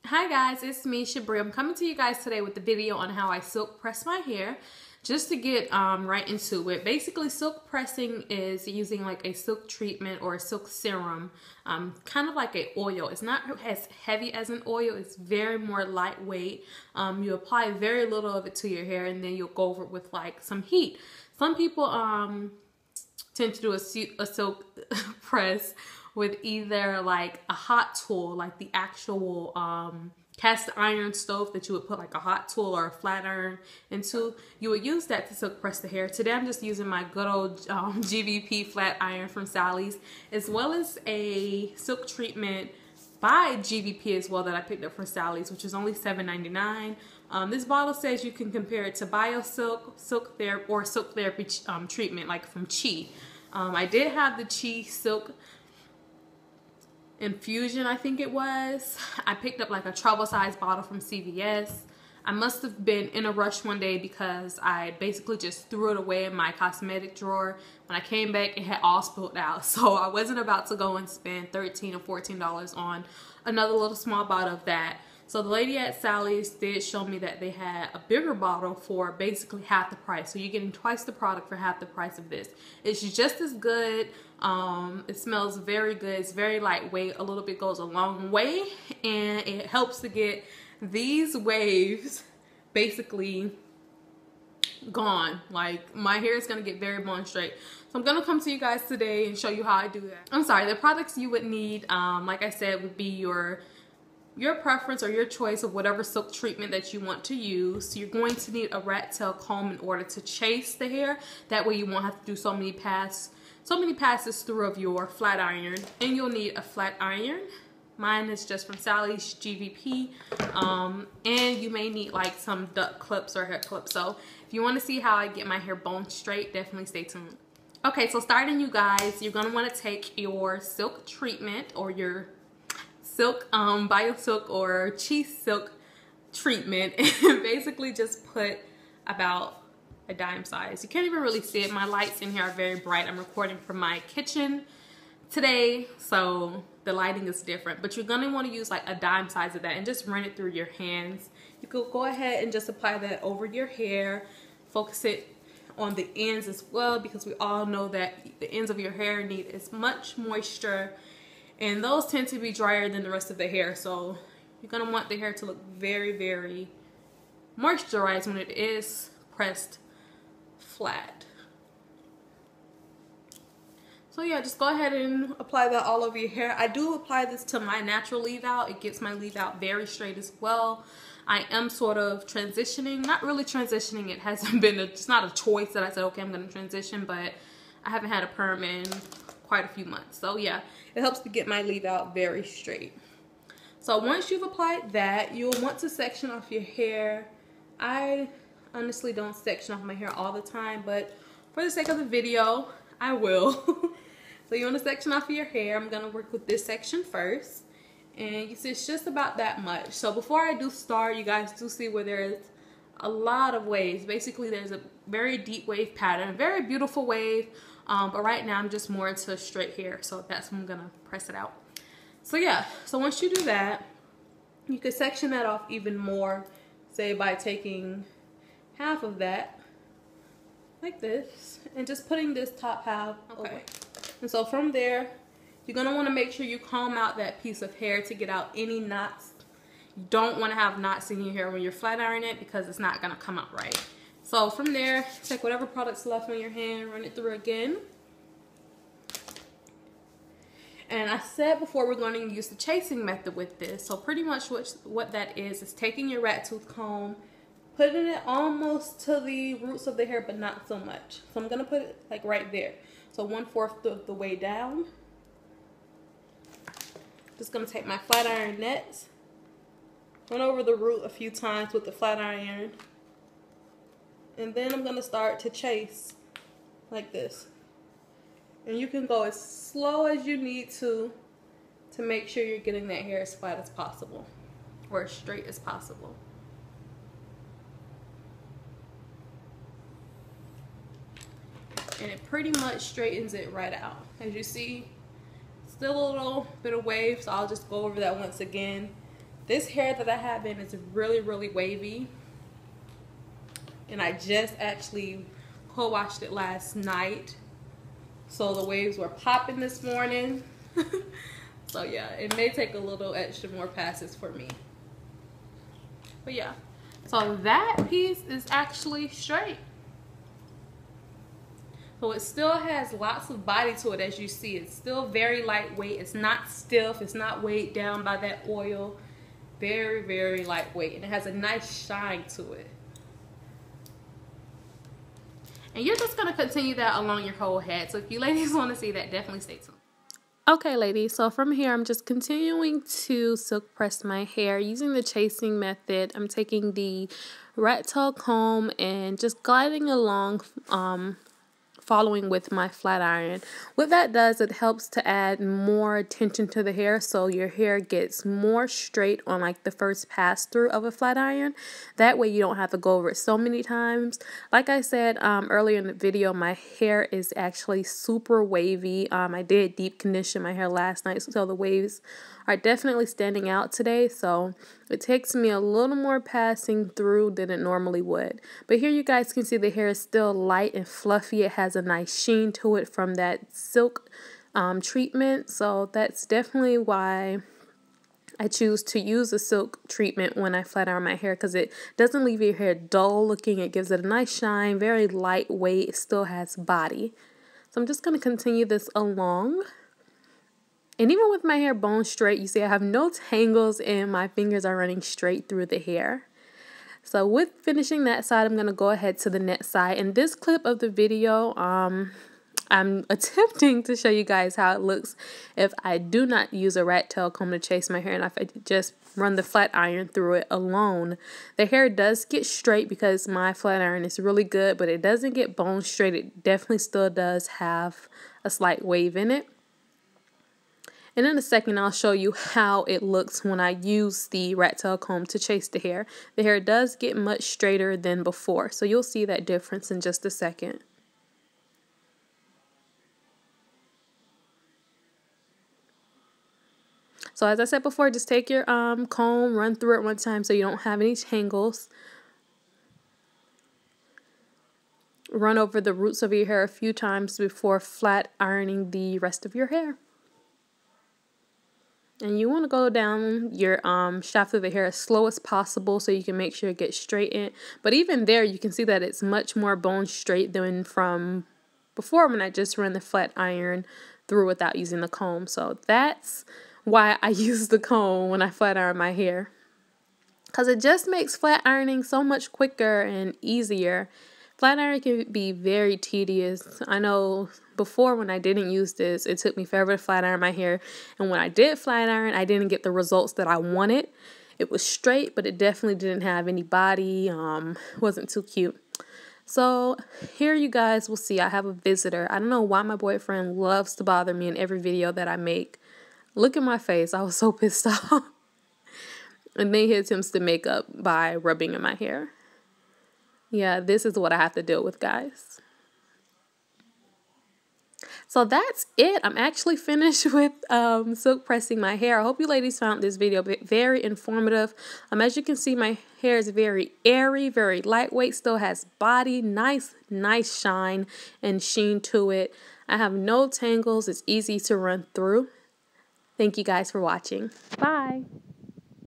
Hi guys, it's me, Shabri. I'm coming to you guys today with the video on how I silk press my hair. Just to get right into it, basically silk pressing is using like a silk treatment or a silk serum, kind of like an oil. It's not as heavy as an oil, it's very more lightweight. You apply very little of it to your hair and then you'll go over it with like some heat. Some people tend to do a silk press with either like a hot tool, like the actual cast iron stove that you would put like a hot tool or a flat iron into. You would use that to silk press the hair. Today I'm just using my good old GVP Flat Iron from Sally's, as well as a silk treatment by GVP as well that I picked up for Sally's, which is only $7.99. This bottle says you can compare it to BioSilk, Silk Therapy, or Silk Therapy treatment like from Chi. I did have the Chi Silk Infusion, I think it was. I picked up like a travel size bottle from CVS. I must have been in a rush one day because I basically just threw it away in my cosmetic drawer. When I came back, it had all spilled out. So I wasn't about to go and spend $13 or $14 on another little small bottle of that. So the lady at Sally's did show me that they had a bigger bottle for basically half the price. So you're getting twice the product for half the price of this. It's just as good. It smells very good. It's very lightweight. A little bit goes a long way, and it helps to get these waves basically gone. Like, my hair is going to get very bone straight. So I'm going to come to you guys today and show you how I do that. I'm sorry, the products you would need, like I said, would be your preference or your choice of whatever silk treatment that you want to use. So you're going to need a rat tail comb in order to chase the hair. That way you won't have to do so many passes through of your flat iron. And you'll need a flat iron. Mine is just from Sally's GVP. And you may need like some duck clips or hair clips. So if you want to see how I get my hair bone straight, definitely stay tuned. Okay, so starting you guys, you're going to want to take your silk treatment or your silk, BioSilk or Chi Silk treatment, and basically just put about a dime size. You can't even really see it. My lights in here are very bright. I'm recording from my kitchen today, so the lighting is different, but you're gonna want to use like a dime size of that and just run it through your hands. You could go ahead and just apply that over your hair. Focus it on the ends as well, because we all know that the ends of your hair need as much moisture, and those tend to be drier than the rest of the hair. So you're gonna want the hair to look very, very moisturized when it is pressed flat. So yeah, just go ahead and apply that all over your hair. I do apply this to my natural leave out. It gets my leave out very straight as well. I am sort of transitioning, not really transitioning. It hasn't been, it's not a choice that I said, okay, I'm gonna transition, but I haven't had a perm in quite a few months. So yeah, it helps to get my leave out very straight. So once you've applied that, you'll want to section off your hair. I honestly don't section off my hair all the time, but for the sake of the video, I will. So you want to section off your hair. I'm going to work with this section first. And you see it's just about that much. So before I do start, you guys do see where there's a lot of waves. Basically, there's a very deep wave pattern, very beautiful wave. But right now I'm just more into straight hair, so that's when I'm gonna press it out. So yeah, so once you do that, you could section that off even more, say by taking half of that like this and just putting this top half over. And so from there, you're gonna want to make sure you comb out that piece of hair to get out any knots. You don't want to have knots in your hair when you're flat ironing it, because it's not gonna come out right. So from there, take whatever product's left on your hand, run it through again. And I said before, we're going to use the chasing method with this. So pretty much what that is taking your rat tooth comb, putting it almost to the roots of the hair, but not so much. So I'm going to put it like right there. So 1/4 of the way down. Just going to take my flat iron next, run over the root a few times with the flat iron. And then I'm going to start to chase like this. And you can go as slow as you need to make sure you're getting that hair as flat as possible, or as straight as possible. And it pretty much straightens it right out. As you see, still a little bit of wave, so I'll just go over that once again. This hair that I have in is really, really wavy. And I just actually co-washed it last night. So the waves were popping this morning. So yeah, it may take a little extra more passes for me. But yeah, so that piece is actually straight. So it still has lots of body to it, as you see. It's still very lightweight. It's not stiff. It's not weighed down by that oil. Very, very lightweight. And it has a nice shine to it. And you're just going to continue that along your whole head. So if you ladies want to see that, definitely stay tuned. Okay, ladies, so from here, I'm just continuing to silk press my hair using the chasing method. I'm taking the rat tail comb and just gliding along, following with my flat iron. What that does, it helps to add more attention to the hair, so your hair gets more straight on like the first pass through of a flat iron. That way you don't have to go over it so many times. Like I said earlier in the video, my hair is actually super wavy. I did deep condition my hair last night, so the waves are definitely standing out today, so it takes me a little more passing through than it normally would. But here you guys can see the hair is still light and fluffy. It has a nice sheen to it from that silk treatment, so that's definitely why I choose to use a silk treatment when I flat iron my hair, because it doesn't leave your hair dull looking. It gives it a nice shine, very lightweight, it still has body. So I'm just going to continue this along. And even with my hair bone straight, you see I have no tangles and my fingers are running straight through the hair. So with finishing that side, I'm going to go ahead to the next side. In this clip of the video, I'm attempting to show you guys how it looks if I do not use a rat tail comb to chase my hair and if I just run the flat iron through it alone. The hair does get straight because my flat iron is really good, but it doesn't get bone straight. It definitely still does have a slight wave in it. And in a second, I'll show you how it looks when I use the rat tail comb to chase the hair. The hair does get much straighter than before, so you'll see that difference in just a second. So as I said before, just take your comb, run through it one time so you don't have any tangles. Run over the roots of your hair a few times before flat ironing the rest of your hair. And you want to go down your shaft of the hair as slow as possible so you can make sure it gets straightened. But even there, you can see that it's much more bone straight than from before when I just ran the flat iron through without using the comb. So that's why I use the comb when I flat iron my hair, because it just makes flat ironing so much quicker and easier. Flat iron can be very tedious. I know before when I didn't use this, it took me forever to flat iron my hair. And when I did flat iron, I didn't get the results that I wanted. It was straight, but it definitely didn't have any body. Wasn't too cute. So here you guys will see I have a visitor. I don't know why my boyfriend loves to bother me in every video that I make. Look at my face. I was so pissed off. And then he attempts to make up by rubbing in my hair. Yeah, this is what I have to deal with, guys. So that's it. I'm actually finished with silk pressing my hair. I hope you ladies found this video very informative. As you can see, my hair is very airy, very lightweight, still has body, nice shine and sheen to it. I have no tangles. It's easy to run through. Thank you guys for watching. Bye.